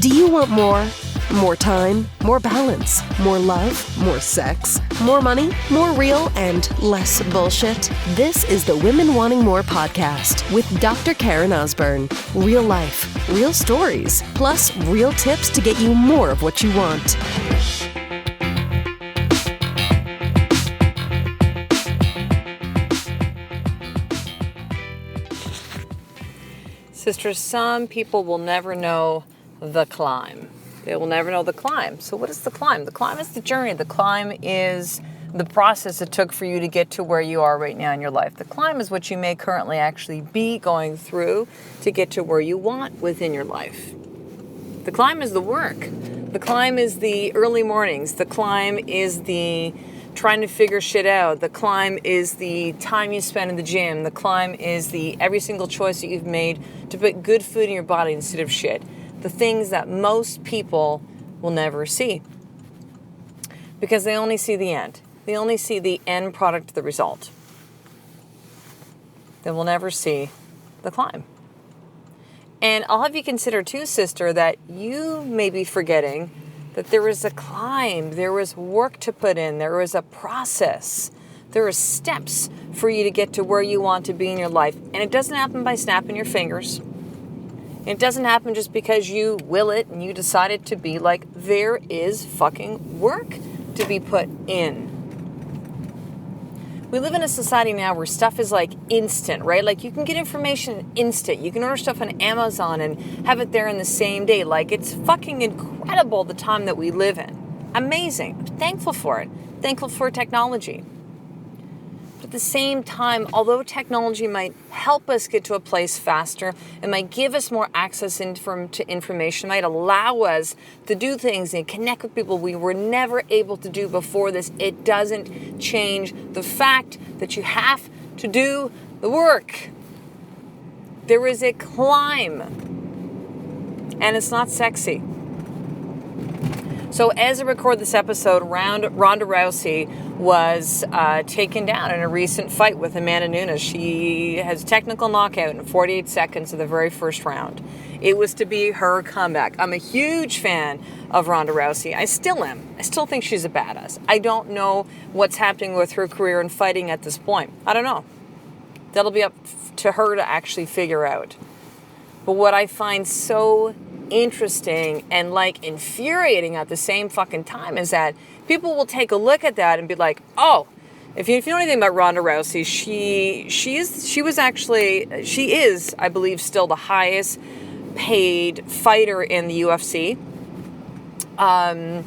Do you want more? More time, more balance, more love, more sex, more money, more real, and less bullshit? This is the Women Wanting More podcast with Dr. Karen Osborne. Real life, real stories, plus real tips to get you more of what you want. Sisters, some people will never know the climb. They will never know the climb. So what is the climb? The climb is the journey. The climb is the process it took for you to get to where you are right now in your life. The climb is what you may currently actually be going through to get to where you want within your life. The climb is the work. The climb is the early mornings. The climb is the trying to figure shit out. The climb is the time you spend in the gym. The climb is the every single choice that you've made to put good food in your body instead of shit. The things that most people will never see because they only see the end. They only see the end product, the result. They will never see the climb. And I'll have you consider too, sister, that you may be forgetting that there is a climb, there was work to put in, there was a process, there are steps for you to get to where you want to be in your life. And it doesn't happen by snapping your fingers. It doesn't happen just because you will it and you decided to be like, there is fucking work to be put in. We live in a society now where stuff is like instant, right? Like you can get information instant. You can order stuff on Amazon and have it there in the same day. Like it's fucking incredible the time that we live in. Amazing. I'm thankful for it. Thankful for technology. But at the same time, although technology might help us get to a place faster, it might give us more access to information, might allow us to do things and connect with people we were never able to do before this, it doesn't change the fact that you have to do the work. There is a climb, and it's not sexy. So as I record this episode, Ronda Rousey was taken down in a recent fight with Amanda Nunes. She has a technical knockout in 48 seconds of the very first round. It was to be her comeback. I'm a huge fan of Ronda Rousey. I still am. I still think she's a badass. I don't know what's happening with her career in fighting at this point. I don't know. That'll be up to her to actually figure out. But what I find so interesting and like infuriating at the same fucking time is that people will take a look at that and be like, oh, if you know anything about Ronda Rousey, she is, I believe, still the highest paid fighter in the UFC. I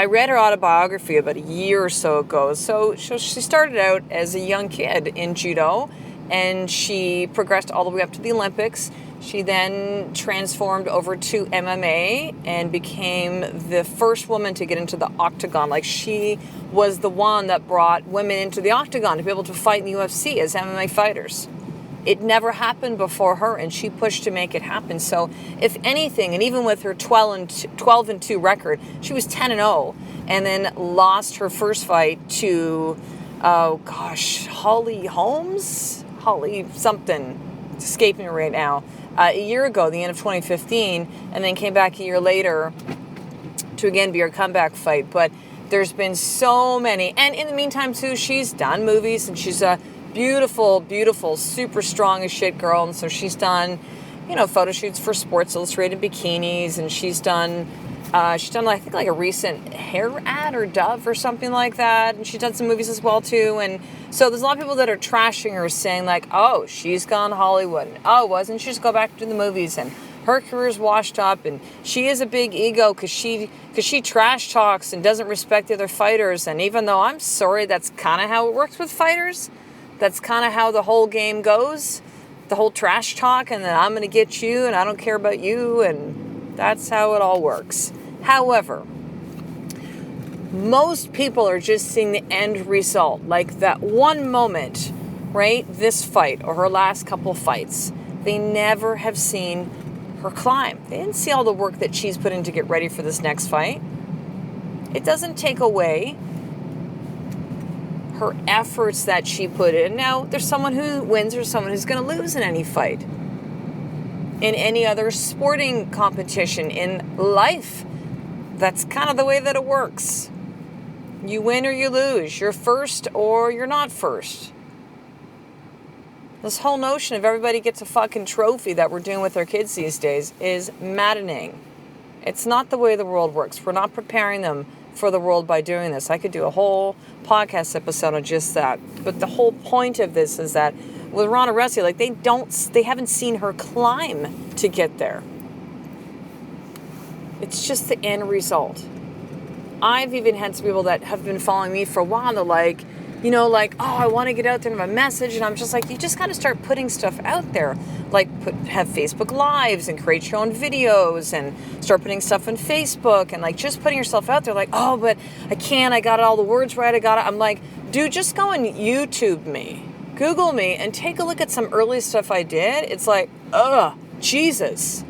read her autobiography about a year or so ago. So she started out as a young kid in judo, and she progressed all the way up to the Olympics. She then transformed over to MMA and became the first woman to get into the octagon. Like she was the one that brought women into the octagon to be able to fight in the UFC as MMA fighters. It never happened before her, and she pushed to make it happen. So if anything, and even with her 12-2 record, she was 10-0 and then lost her first fight to, Holm something. It's escaping me right now. A year ago, the end of 2015, and then came back a year later to again be her comeback fight. But there's been so many. And in the meantime, too, she's done movies, and she's a beautiful, beautiful, super strong as shit girl. And so she's done, photo shoots for Sports Illustrated bikinis, and she's done I think like a recent hair ad or Dove or something like that. And she's done some movies as well too. And so there's a lot of people that are trashing her, saying like, oh, she's gone Hollywood. And, oh, wasn't she just go back to the movies? And her career's washed up. And she is a big ego because she trash talks and doesn't respect the other fighters. And even though I'm sorry, that's kind of how it works with fighters. That's kind of how the whole game goes. The whole trash talk, and then I'm going to get you and I don't care about you. And that's how it all works. However, most people are just seeing the end result, like that one moment, right? This fight or her last couple fights. They never have seen her climb. They didn't see all the work that she's put in to get ready for this next fight. It doesn't take away her efforts that she put in. Now, there's someone who wins or someone who's going to lose in any fight. in any other sporting competition, in life. That's kind of the way that it works. You win or you lose. You're first or you're not first. This whole notion of everybody gets a fucking trophy that we're doing with our kids these days is maddening. It's not the way the world works. We're not preparing them for the world by doing this. I could do a whole podcast episode on just that. But the whole point of this is that with Ronda Rousey, like they haven't seen her climb to get there. It's just the end result. I've even had some people that have been following me for a while, and they're like, oh, I want to get out there and have a message. And I'm just like, you just got to start putting stuff out there. Like have Facebook Lives and create your own videos and start putting stuff on Facebook and like just putting yourself out there. Like, oh, but I can't. I got all the words right. I got it. I'm like, dude, just go and YouTube me, Google me, and take a look at some early stuff I did. It's like, Jesus.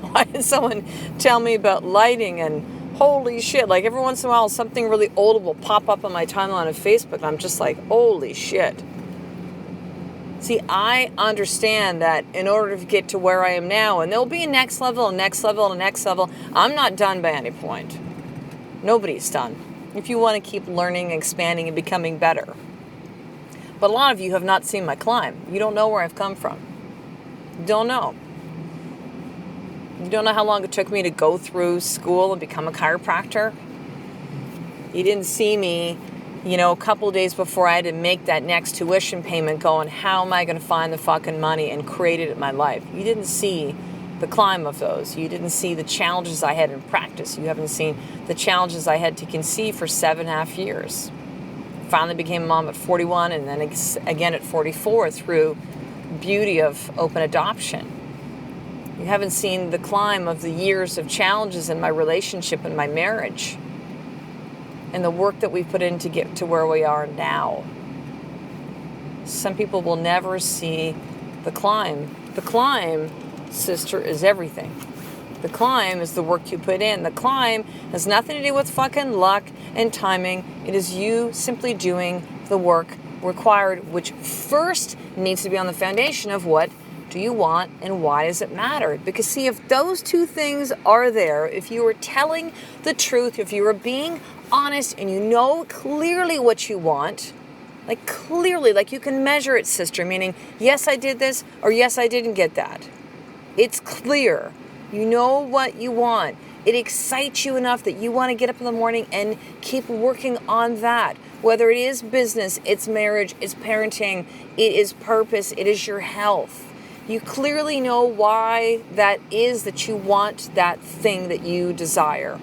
Why did someone tell me about lighting and holy shit? Like every once in a while, something really old will pop up on my timeline of Facebook, and I'm just like, holy shit. See, I understand that in order to get to where I am now, and there'll be a next level, and next level, and next level, I'm not done by any point. Nobody's done. If you want to keep learning, expanding, and becoming better. But a lot of you have not seen my climb. You don't know where I've come from. You don't know. You don't know how long it took me to go through school and become a chiropractor. You didn't see me, a couple days before I had to make that next tuition payment going, how am I going to find the fucking money and create it in my life? You didn't see the climb of those. You didn't see the challenges I had in practice. You haven't seen the challenges I had to conceive for 7.5 years. Finally became a mom at 41 and then again at 44 through beauty of open adoption. You haven't seen the climb of the years of challenges in my relationship and my marriage and the work that we put in to get to where we are now. Some people will never see the climb. The climb, sister, is everything. The climb is the work you put in. The climb has nothing to do with fucking luck and timing. It is you simply doing the work required, which first needs to be on the foundation of what do you want and why does it matter? Because see, if those two things are there, if you are telling the truth, if you are being honest and you know clearly what you want, like clearly, like you can measure it, sister, meaning, yes, I did this or yes, I didn't get that. It's clear. You know what you want. It excites you enough that you want to get up in the morning and keep working on that. Whether it is business, it's marriage, it's parenting, it is purpose, it is your health. You clearly know why that is that you want that thing that you desire.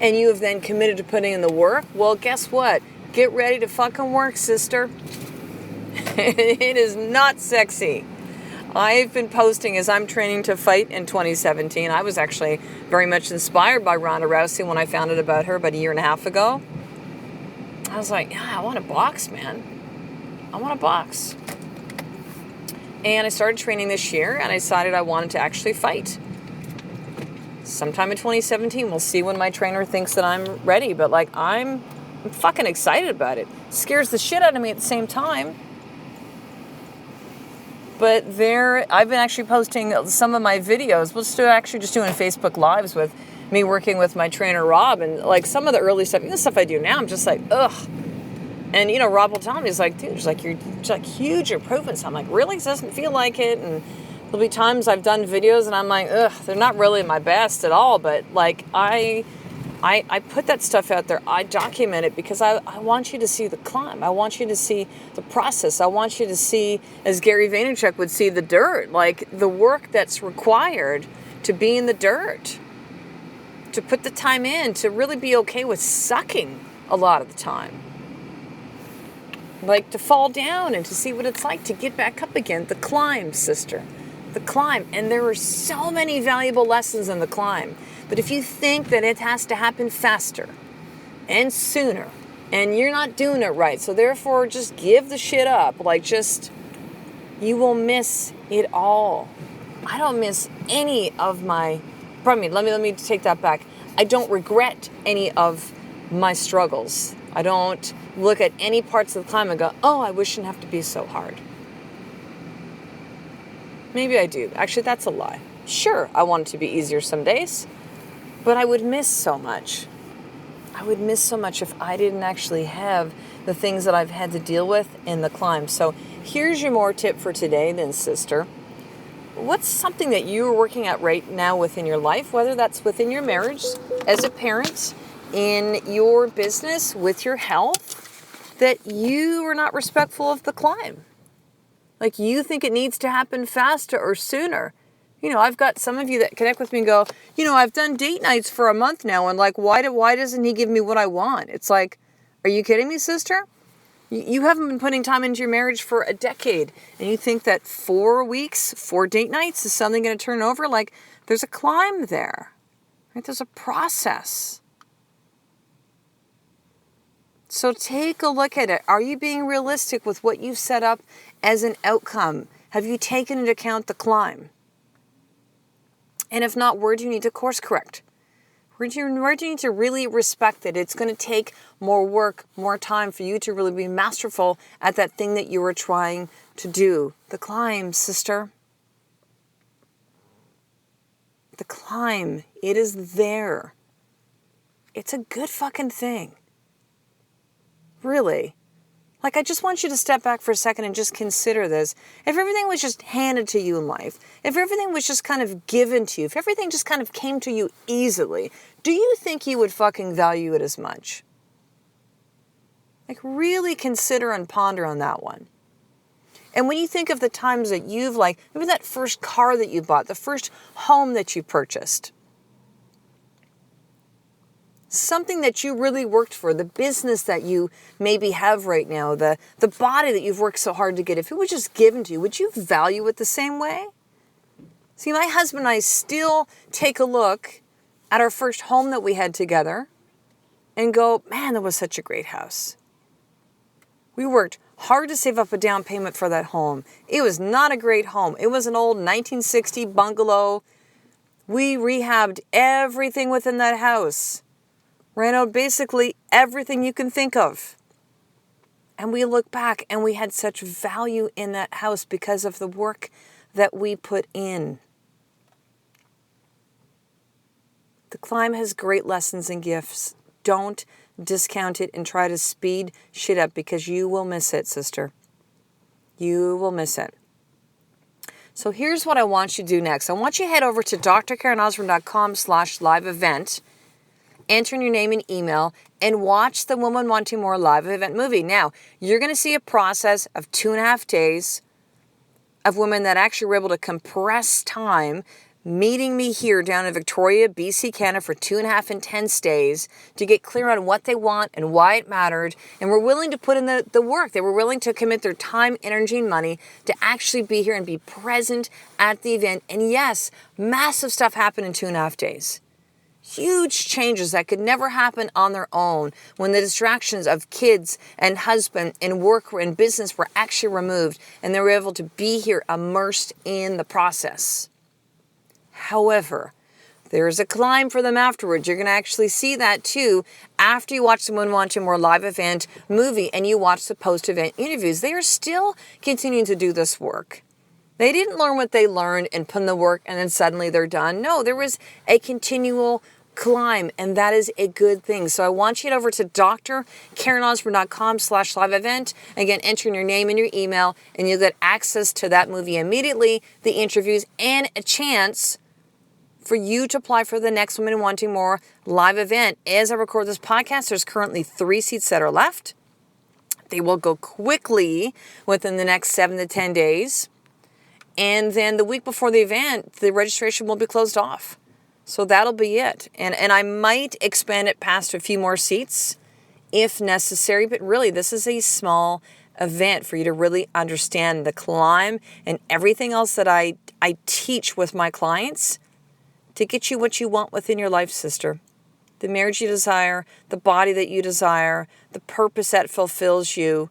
And you have then committed to putting in the work. Well, guess what? Get ready to fucking work, sister. It is not sexy. I've been posting as I'm training to fight in 2017. I was actually very much inspired by Ronda Rousey when I found out about her about 1.5 years ago. I was like, yeah, I want to box, man. I want to box. And I started training this year, and I decided I wanted to actually fight. Sometime in 2017, we'll see when my trainer thinks that I'm ready. But like, I'm fucking excited about it. It scares the shit out of me at the same time. But I've been actually posting some of my videos. We'll actually just doing Facebook Lives with me working with my trainer, Rob. And like some of the early stuff, the stuff I do now, I'm just like, ugh. And, Rob will tell me, he's like, dude, you're like huge improvements. I'm like, really? It doesn't feel like it. And there'll be times I've done videos and I'm like, ugh, they're not really my best at all. But like, I put that stuff out there. I document it because I want you to see the climb. I want you to see the process. I want you to see, as Gary Vaynerchuk would see, the dirt, like the work that's required to be in the dirt, to put the time in, to really be okay with sucking a lot of the time. Like to fall down and to see what it's like to get back up again. The climb, sister. The climb. And there are so many valuable lessons in the climb. But if you think that it has to happen faster and sooner, and you're not doing it right, so therefore just give the shit up. Like you will miss it all. I don't miss any of my, let me take that back. I don't regret any of my struggles. I don't look at any parts of the climb and go, oh, I wish it didn't have to be so hard. Maybe I do. Actually, that's a lie. Sure, I want it to be easier some days, but I would miss so much. I would miss so much if I didn't actually have the things that I've had to deal with in the climb. So here's your more tip for today then, sister. What's something that you're working at right now within your life, whether that's within your marriage, as a parent, in your business, with your health, that you are not respectful of the climb? Like you think it needs to happen faster or sooner. You know, I've got some of you that connect with me and go, you know, I've done date nights for a month now, and like, why doesn't he give me what I want? It's like, are you kidding me, sister? You haven't been putting time into your marriage for a decade, and you think that 4 weeks, 4 date nights is something going to turn over? Like, there's a climb there, right? There's a process. So take a look at it. Are you being realistic with what you've set up as an outcome? Have you taken into account the climb? And if not, where do you need to course correct? Where do you need to really respect that it's going to take more work, more time for you to really be masterful at that thing that you were trying to do? The climb, sister. The climb. It is there. It's a good fucking thing. Really. Like, I just want you to step back for a second and just consider this. If everything was just handed to you in life, if everything was just kind of given to you, if everything just kind of came to you easily, do you think you would fucking value it as much? Like, really consider and ponder on that one. And when you think of the times that you've, like, maybe that first car that you bought, the first home that you purchased, something that you really worked for, the business that you maybe have right now, the body that you've worked so hard to get, if it was just given to you, would you value it the same way? See, my husband and I still take a look at our first home that we had together and go, man, that was such a great house. We worked hard to save up a down payment for that home. It was not a great home. It was an old 1960 bungalow. We rehabbed everything within that house. Ran out basically everything you can think of. And we look back and we had such value in that house because of the work that we put in. The climb has great lessons and gifts. Don't discount it and try to speed shit up because you will miss it, sister. You will miss it. So here's what I want you to do next. I want you to head over to drkarenosborne.com/live event. Enter in your name and email, and watch the Woman Wanting More live event movie. Now, you're going to see a process of 2.5 days of women that actually were able to compress time meeting me here down in Victoria, BC, Canada for 2.5 intense days to get clear on what they want and why it mattered, and were willing to put in the work. They were willing to commit their time, energy, and money to actually be here and be present at the event. And yes, massive stuff happened in 2.5 days. Huge changes that could never happen on their own when the distractions of kids and husband and work and business were actually removed and they were able to be here immersed in the process. However, there's a climb for them afterwards. You're going to actually see that too after you watch the Women Wanting More live event movie and you watch the post-event interviews. They are still continuing to do this work. They didn't learn what they learned and put in the work and then suddenly they're done. No, there was a continual climb, and that is a good thing. So I want you to head over to drkarenosborne.com/live event. Again, enter in your name and your email, and you'll get access to that movie immediately, the interviews, and a chance for you to apply for the next Women Wanting More live event. As I record this podcast, there's currently 3 seats that are left. They will go quickly within the next 7 to 10 days. And then the week before the event, the registration will be closed off. So that'll be it. And I might expand it past a few more seats if necessary. But really, this is a small event for you to really understand the climb and everything else that I teach with my clients to get you what you want within your life, sister. The marriage you desire, the body that you desire, the purpose that fulfills you,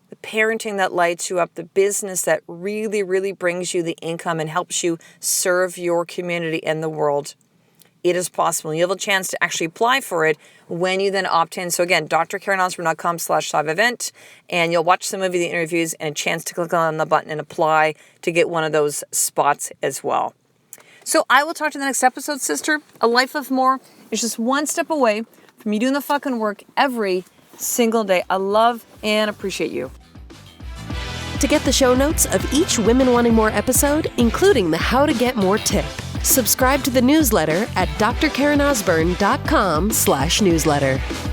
the parenting that lights you up, the business that really, really brings you the income and helps you serve your community and the world. it is possible. You have a chance to actually apply for it when you then opt in. So again, drkarenosborn.com/live-event, and you'll watch the movie, the interviews, and a chance to click on the button and apply to get one of those spots as well. So I will talk to you in the next episode, sister. A life of more is just one step away from you doing the fucking work every single day. I love and appreciate you. To get the show notes of each Women Wanting More episode, including the How to Get More tip, subscribe to the newsletter at drkarenosborn.com/newsletter.